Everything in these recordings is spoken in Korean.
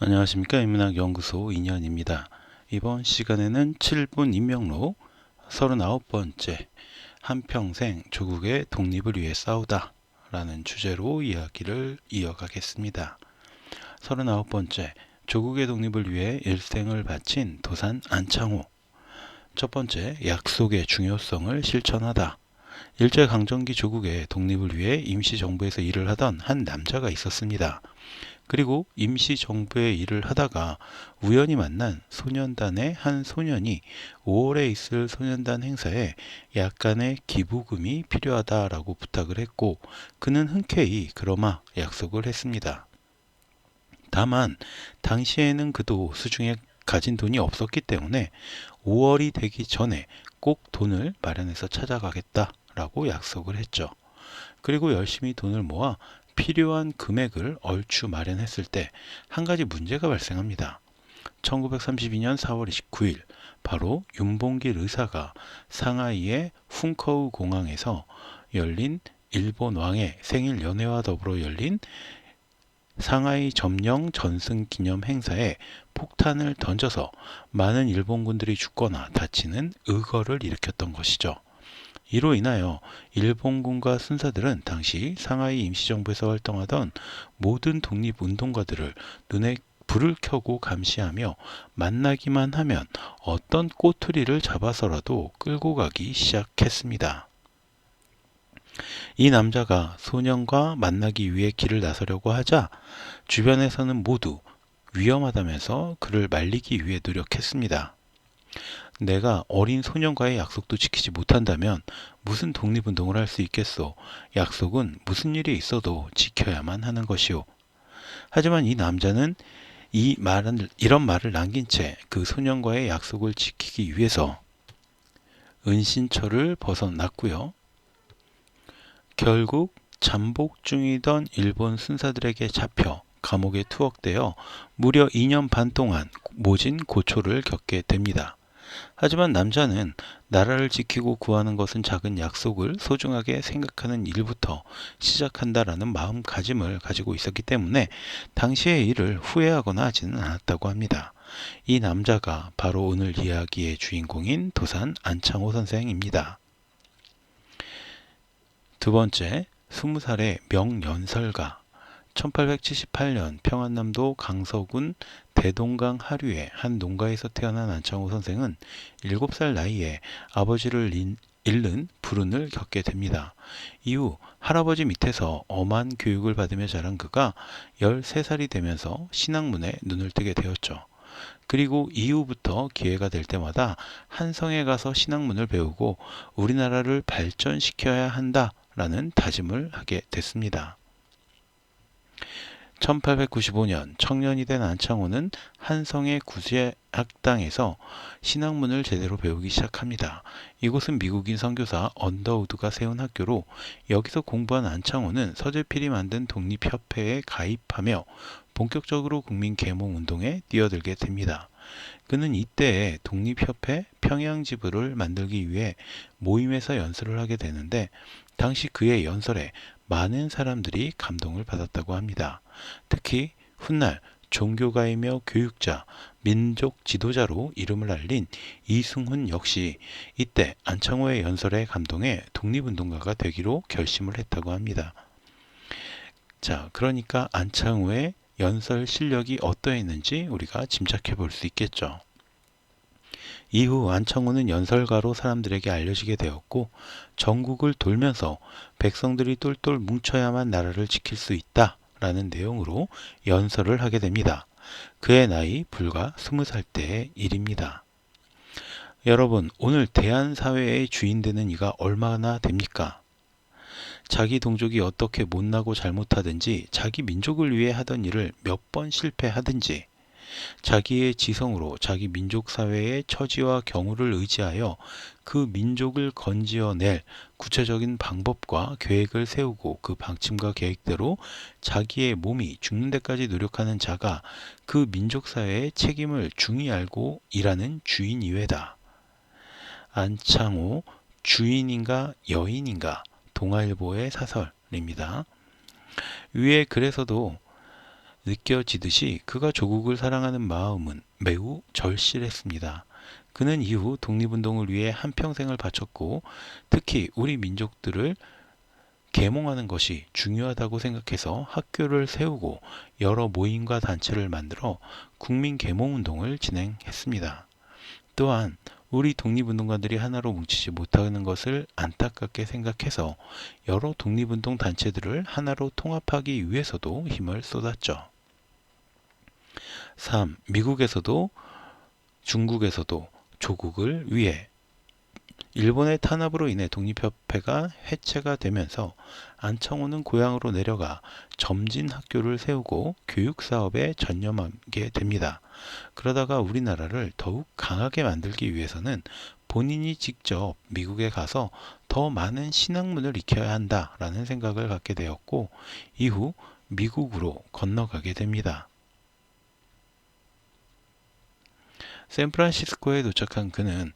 안녕하십니까. 인문학연구소 인현입니다. 이번 시간에는 7분 인명록 39번째 한평생 조국의 독립을 위해 싸우다 라는 주제로 이야기를 이어가겠습니다. 39번째 조국의 독립을 위해 일생을 바친 도산 안창호. 첫 번째, 약속의 중요성을 실천하다. 일제강점기 조국의 독립을 위해 임시정부에서 일을 하던 한 남자가 있었습니다. 그리고 임시정부의 일을 하다가 우연히 만난 소년단의 한 소년이 5월에 있을 소년단 행사에 약간의 기부금이 필요하다라고 부탁을 했고, 그는 흔쾌히 그러마 약속을 했습니다. 다만 당시에는 그도 수중에 가진 돈이 없었기 때문에 5월이 되기 전에 꼭 돈을 마련해서 찾아가겠다라고 약속을 했죠. 그리고 열심히 돈을 모아 필요한 금액을 얼추 마련했을 때 한 가지 문제가 발생합니다. 1932년 4월 29일 바로 윤봉길 의사가 상하이의 훈커우 공항에서 열린 일본 왕의 생일 연회와 더불어 열린 상하이 점령 전승 기념 행사에 폭탄을 던져서 많은 일본군들이 죽거나 다치는 의거를 일으켰던 것이죠. 이로 인하여 일본군과 순사들은 당시 상하이 임시정부에서 활동하던 모든 독립운동가들을 눈에 불을 켜고 감시하며 만나기만 하면 어떤 꼬투리를 잡아서라도 끌고 가기 시작했습니다. 이 남자가 소년과 만나기 위해 길을 나서려고 하자 주변에서는 모두 위험하다면서 그를 말리기 위해 노력했습니다. 내가 어린 소년과의 약속도 지키지 못한다면 무슨 독립운동을 할 수 있겠소? 약속은 무슨 일이 있어도 지켜야만 하는 것이오. 하지만 이 남자는 이런 말을 남긴 채 그 소년과의 약속을 지키기 위해서 은신처를 벗어났고요. 결국 잠복 중이던 일본 순사들에게 잡혀 감옥에 투옥되어 무려 2년 반 동안 모진 고초를 겪게 됩니다. 하지만 남자는 나라를 지키고 구하는 것은 작은 약속을 소중하게 생각하는 일부터 시작한다라는 마음가짐을 가지고 있었기 때문에 당시의 일을 후회하거나 하지는 않았다고 합니다. 이 남자가 바로 오늘 이야기의 주인공인 도산 안창호 선생입니다. 두 번째, 20살의 명연설가. 1878년 평안남도 강서군 대동강 하류의 한 농가에서 태어난 안창호 선생은 7살 나이에 아버지를 잃는 불운을 겪게 됩니다. 이후 할아버지 밑에서 엄한 교육을 받으며 자란 그가 13살이 되면서 신학문에 눈을 뜨게 되었죠. 그리고 이후부터 기회가 될 때마다 한성에 가서 신학문을 배우고 우리나라를 발전시켜야 한다라는 다짐을 하게 됐습니다. 1895년 청년이 된 안창호는 한성의 구제학당에서 신학문을 제대로 배우기 시작합니다. 이곳은 미국인 선교사 언더우드가 세운 학교로 여기서 공부한 안창호는 서재필이 만든 독립협회에 가입하며 본격적으로 국민계몽운동에 뛰어들게 됩니다. 그는 이때에 독립협회 평양지부를 만들기 위해 모임에서 연설을 하게 되는데 당시 그의 연설에 많은 사람들이 감동을 받았다고 합니다. 특히 훗날 종교가이며 교육자, 민족 지도자로 이름을 알린 이승훈 역시 이때 안창호의 연설에 감동해 독립운동가가 되기로 결심을 했다고 합니다. 자, 그러니까 안창호의 연설 실력이 어떠했는지 우리가 짐작해 볼 수 있겠죠. 이후 안창호는 연설가로 사람들에게 알려지게 되었고 전국을 돌면서 백성들이 똘똘 뭉쳐야만 나라를 지킬 수 있다 라는 내용으로 연설을 하게 됩니다. 그의 나이 불과 20살 때의 일입니다. 여러분, 오늘 대한사회의 주인 되는 이가 얼마나 됩니까? 자기 동족이 어떻게 못나고 잘못하든지 자기 민족을 위해 하던 일을 몇 번 실패하든지 자기의 지성으로 자기 민족 사회의 처지와 경우를 의지하여 그 민족을 건지어낼 구체적인 방법과 계획을 세우고 그 방침과 계획대로 자기의 몸이 죽는 데까지 노력하는 자가 그 민족 사회의 책임을 중히 알고 일하는 주인 이외다. 안창호 주인인가 여인인가 동아일보의 사설입니다. 위에 글에서도 느껴지듯이 그가 조국을 사랑하는 마음은 매우 절실했습니다. 그는 이후 독립운동을 위해 한평생을 바쳤고 특히 우리 민족들을 계몽하는 것이 중요하다고 생각해서 학교를 세우고 여러 모임과 단체를 만들어 국민계몽운동을 진행했습니다. 또한 우리 독립운동가들이 하나로 뭉치지 못하는 것을 안타깝게 생각해서 여러 독립운동 단체들을 하나로 통합하기 위해서도 힘을 쏟았죠. 3. 미국에서도 중국에서도 조국을 위해 일본의 탄압으로 인해 독립협회가 해체가 되면서 안창호는 고향으로 내려가 점진학교를 세우고 교육사업에 전념하게 됩니다. 그러다가 우리나라를 더욱 강하게 만들기 위해서는 본인이 직접 미국에 가서 더 많은 신학문을 익혀야 한다라는 생각을 갖게 되었고 이후 미국으로 건너가게 됩니다. 샌프란시스코에 도착한 그는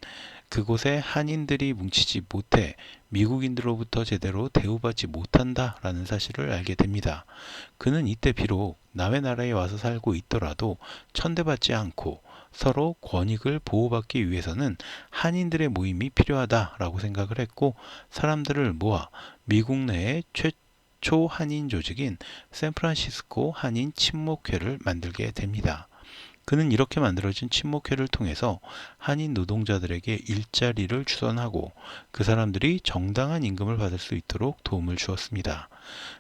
그곳에 한인들이 뭉치지 못해 미국인들로부터 제대로 대우받지 못한다라는 사실을 알게 됩니다. 그는 이때 비록 남의 나라에 와서 살고 있더라도 천대받지 않고 서로 권익을 보호받기 위해서는 한인들의 모임이 필요하다라고 생각을 했고 사람들을 모아 미국 내의 최초 한인 조직인 샌프란시스코 한인 친목회를 만들게 됩니다. 그는 이렇게 만들어진 친목회를 통해서 한인 노동자들에게 일자리를 주선하고 그 사람들이 정당한 임금을 받을 수 있도록 도움을 주었습니다.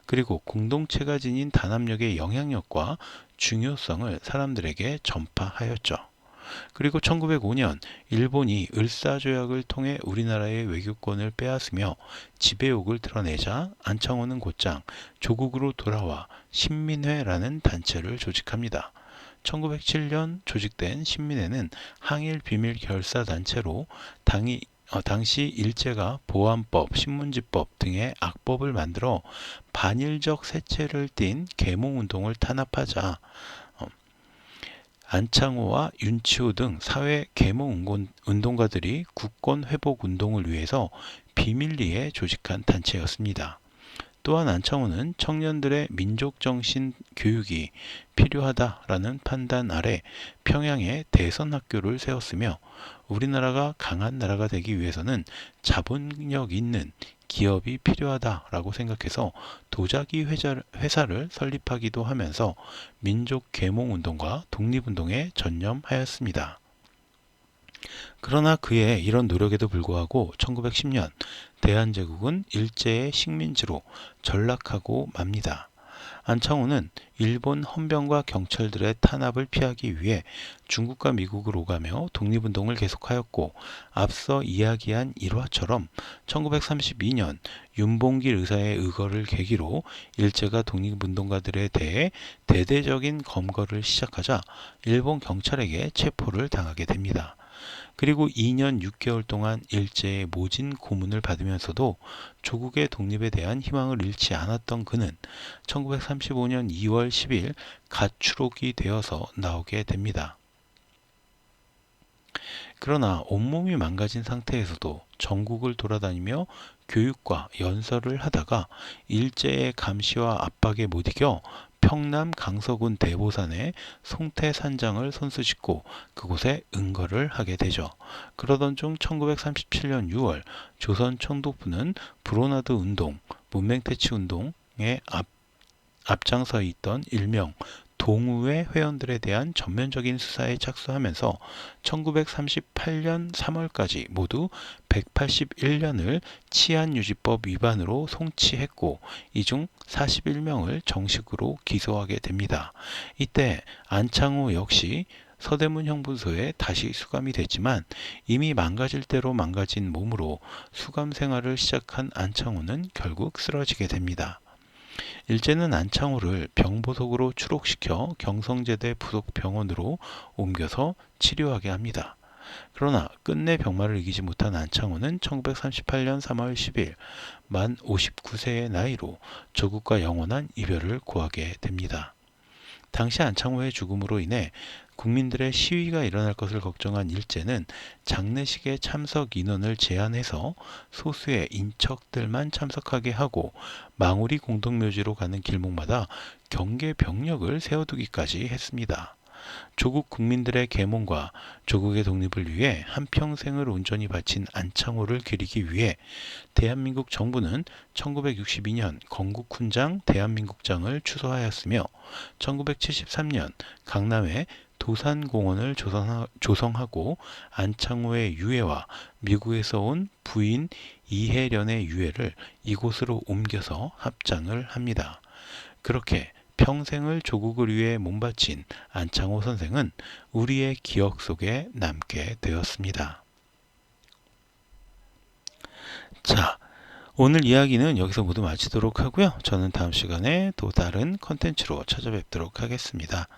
그리고 공동체가 지닌 단합력의 영향력과 중요성을 사람들에게 전파하였죠. 그리고 1905년 일본이 을사조약을 통해 우리나라의 외교권을 빼앗으며 지배욕을 드러내자 안창호는 곧장 조국으로 돌아와 신민회라는 단체를 조직합니다. 1907년 조직된 신민회는 항일 비밀 결사 단체로 당시 일제가 보안법, 신문지법 등의 악법을 만들어 반일적 세체를 띤 계몽운동을 탄압하자 안창호와 윤치호 등 사회 계몽운동가들이 국권 회복 운동을 위해서 비밀리에 조직한 단체였습니다. 또한 안창호는 청년들의 민족정신 교육이 필요하다라는 판단 아래 평양에 대선학교를 세웠으며 우리나라가 강한 나라가 되기 위해서는 자본력 있는 기업이 필요하다라고 생각해서 도자기 회사를 설립하기도 하면서 민족 계몽운동과 독립운동에 전념하였습니다. 그러나 그의 이런 노력에도 불구하고 1910년 대한제국은 일제의 식민지로 전락하고 맙니다. 안창호는 일본 헌병과 경찰들의 탄압을 피하기 위해 중국과 미국을 오가며 독립운동을 계속하였고 앞서 이야기한 일화처럼 1932년 윤봉길 의사의 의거를 계기로 일제가 독립운동가들에 대해 대대적인 검거를 시작하자 일본 경찰에게 체포를 당하게 됩니다. 그리고 2년 6개월 동안 일제의 모진 고문을 받으면서도 조국의 독립에 대한 희망을 잃지 않았던 그는 1935년 2월 10일 가출옥이 되어서 나오게 됩니다. 그러나 온몸이 망가진 상태에서도 전국을 돌아다니며 교육과 연설을 하다가 일제의 감시와 압박에 못 이겨 평남 강서군 대보산에 송태산장을 손수짓고 그곳에 응거를 하게 되죠. 그러던 중 1937년 6월 조선 총독부는 브로나드 운동, 문맹태치 운동에 앞장서 있던 일명 동우회 회원들에 대한 전면적인 수사에 착수하면서 1938년 3월까지 모두 181년을 치안유지법 위반으로 송치했고 이 중 41명을 정식으로 기소하게 됩니다. 이때 안창호 역시 서대문 형무소에 다시 수감이 됐지만 이미 망가질 대로 망가진 몸으로 수감 생활을 시작한 안창호는 결국 쓰러지게 됩니다. 일제는 안창호를 병보석으로 추록시켜 경성제대 부속 병원으로 옮겨서 치료하게 합니다. 그러나 끝내 병마를 이기지 못한 안창호는 1938년 3월 10일 만 59세의 나이로 조국과 영원한 이별을 고하게 됩니다. 당시 안창호의 죽음으로 인해 국민들의 시위가 일어날 것을 걱정한 일제는 장례식의 참석 인원을 제한해서 소수의 인척들만 참석하게 하고 망우리 공동묘지로 가는 길목마다 경계 병력을 세워두기까지 했습니다. 조국 국민들의 계몽과 조국의 독립을 위해 한평생을 온전히 바친 안창호를 기리기 위해 대한민국 정부는 1962년 건국훈장 대한민국장을 추서하였으며 1973년 강남에 도산공원을 조성하고 안창호의 유해와 미국에서 온 부인 이혜련의 유해를 이곳으로 옮겨서 합장을 합니다. 그렇게 평생을 조국을 위해 몸바친 안창호 선생은 우리의 기억 속에 남게 되었습니다. 자, 오늘 이야기는 여기서 모두 마치도록 하고요. 저는 다음 시간에 또 다른 컨텐츠로 찾아뵙도록 하겠습니다.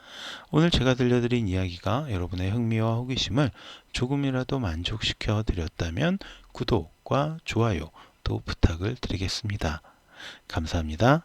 오늘 제가 들려드린 이야기가 여러분의 흥미와 호기심을 조금이라도 만족시켜 드렸다면 구독과 좋아요 또 부탁을 드리겠습니다. 감사합니다.